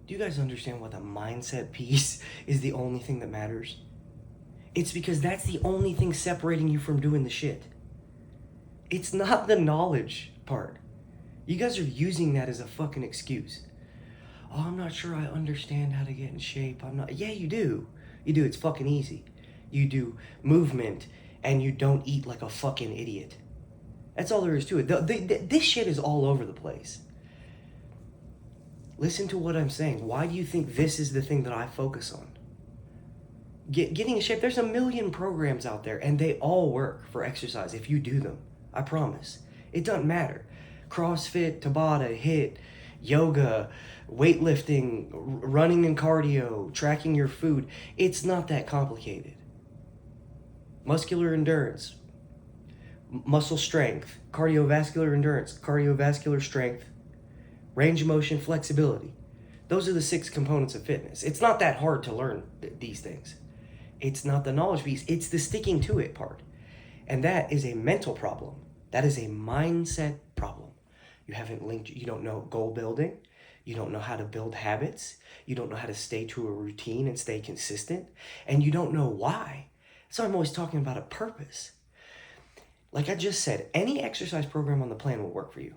Do you guys understand what the mindset piece is the only thing that matters? It's because that's the only thing separating you from doing the shit. It's not the knowledge part. You guys are using that as a fucking excuse. Oh, I'm not sure I understand how to get in shape. I'm not. Yeah, you do. You do. It's fucking easy. You do movement and you don't eat like a fucking idiot. That's all there is to it. This shit is all over the place. Listen to what I'm saying. Why do you think this is the thing that I focus on? Getting in shape, there's a million programs out there and they all work for exercise if you do them. I promise. It doesn't matter. CrossFit, Tabata, HIIT, yoga, weightlifting, running and cardio, tracking your food. It's not that complicated. Muscular endurance, muscle strength, cardiovascular endurance, cardiovascular strength, range of motion, flexibility. Those are the 6 components of fitness. It's not that hard to learn these things. It's not the knowledge piece, it's the sticking to it part. And that is a mental problem. That is a mindset problem. You haven't linked, you don't know goal building. You don't know how to build habits. You don't know how to stay to a routine and stay consistent. And you don't know why. So I'm always talking about a purpose. Like I just said, any exercise program on the plan will work for you.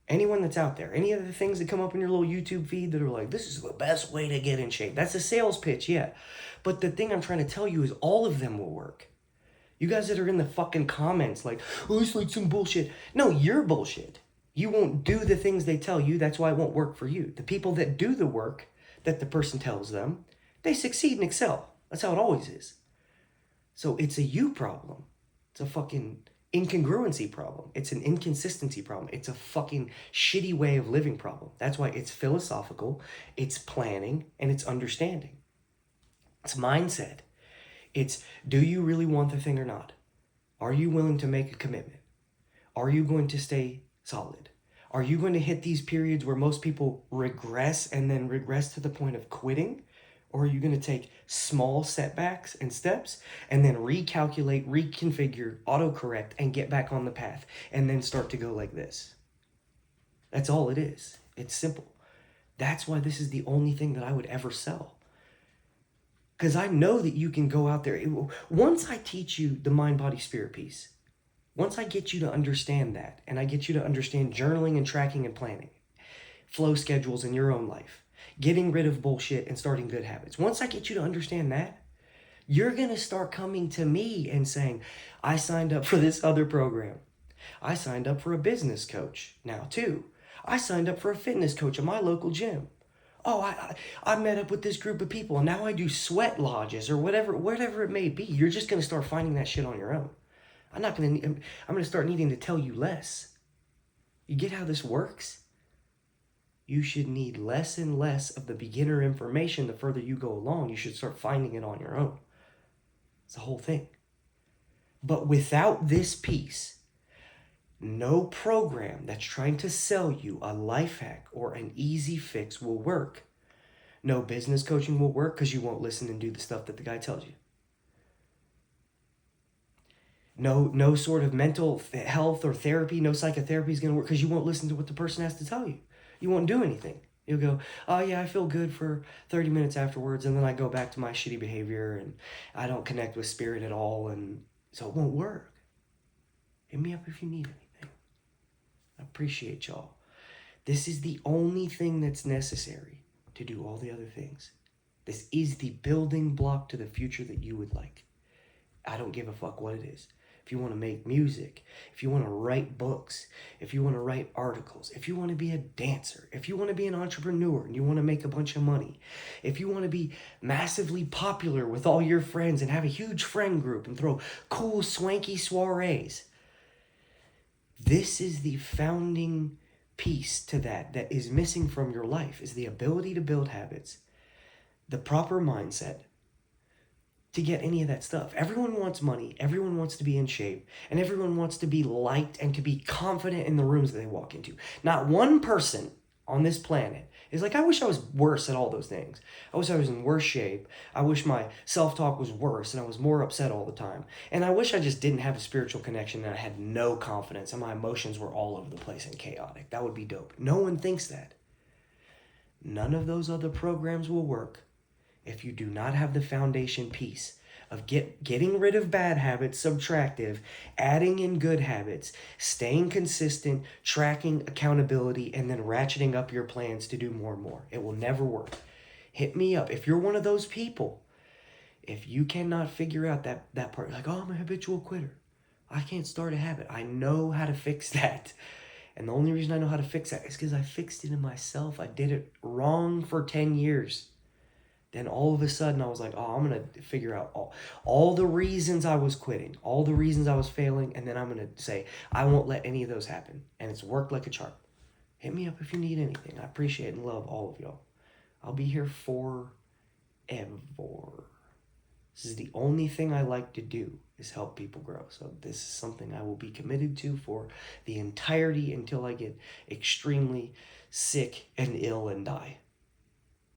Anyone that's out there, any of the things that come up in your little YouTube feed that are like, this is the best way to get in shape. That's a sales pitch, yeah. But the thing I'm trying to tell you is all of them will work. You guys that are in the fucking comments like, oh, it's like some bullshit. No, you're bullshit. You won't do the things they tell you. That's why it won't work for you. The people that do the work that the person tells them, they succeed and excel. That's how it always is. So it's a you problem. It's a fucking incongruency problem. It's an inconsistency problem. It's a fucking shitty way of living problem. That's why it's philosophical, it's planning, and it's understanding. It's mindset. It's, do you really want the thing or not? Are you willing to make a commitment? Are you going to stay solid? Are you going to hit these periods where most people regress and then regress to the point of quitting? Or are you going to take small setbacks and steps and then recalculate, reconfigure, autocorrect, and get back on the path and then start to go like this? That's all it is. It's simple. That's why this is the only thing that I would ever sell. Because I know that you can go out there. Once I teach you the mind, body, spirit piece, once I get you to understand that, and I get you to understand journaling and tracking and planning, flow schedules in your own life, getting rid of bullshit and starting good habits. Once I get you to understand that, you're going to start coming to me and saying, I signed up for this other program. I signed up for a business coach now too. I signed up for a fitness coach at my local gym. Oh, I met up with this group of people and now I do sweat lodges or whatever it may be. You're just going to start finding that shit on your own. I'm going to start needing to tell you less. You get how this works? You should need less and less of the beginner information the further you go along. You should start finding it on your own. It's the whole thing. But without this piece, no program that's trying to sell you a life hack or an easy fix will work. No business coaching will work because you won't listen and do the stuff that the guy tells you. No sort of mental health or therapy, no psychotherapy is going to work because you won't listen to what the person has to tell you. You won't do anything. You'll go, oh yeah, I feel good for 30 minutes afterwards, and then I go back to my shitty behavior, and I don't connect with spirit at all, and so it won't work. Hit me up if you need anything. I appreciate y'all. This is the only thing that's necessary to do all the other things. This is the building block to the future that you would like. I don't give a fuck what it is. If you want to make music, if you want to write books, if you want to write articles, if you want to be a dancer, if you want to be an entrepreneur and you want to make a bunch of money, if you want to be massively popular with all your friends and have a huge friend group and throw cool, swanky soirees, this is the founding piece to that is missing from your life, is the ability to build habits, the proper mindset, to get any of that stuff. Everyone wants money, everyone wants to be in shape, and everyone wants to be liked and to be confident in the rooms that they walk into. Not one person on this planet is like, I wish I was worse at all those things. I wish I was in worse shape. I wish my self-talk was worse and I was more upset all the time. And I wish I just didn't have a spiritual connection and I had no confidence and my emotions were all over the place and chaotic. That would be dope. No one thinks that. None of those other programs will work if you do not have the foundation piece of getting rid of bad habits, subtractive, adding in good habits, staying consistent, tracking accountability, and then ratcheting up your plans to do more and more. It will never work. Hit me up. If you're one of those people, if you cannot figure out that part, like, oh, I'm a habitual quitter. I can't start a habit. I know how to fix that. And the only reason I know how to fix that is because I fixed it in myself. I did it wrong for 10 years. Then all of a sudden I was like, oh, I'm going to figure out all the reasons I was quitting, all the reasons I was failing, and then I'm going to say, I won't let any of those happen. And it's worked like a charm. Hit me up if you need anything. I appreciate and love all of y'all. I'll be here forever. This is the only thing I like to do is help people grow. So this is something I will be committed to for the entirety until I get extremely sick and ill and die.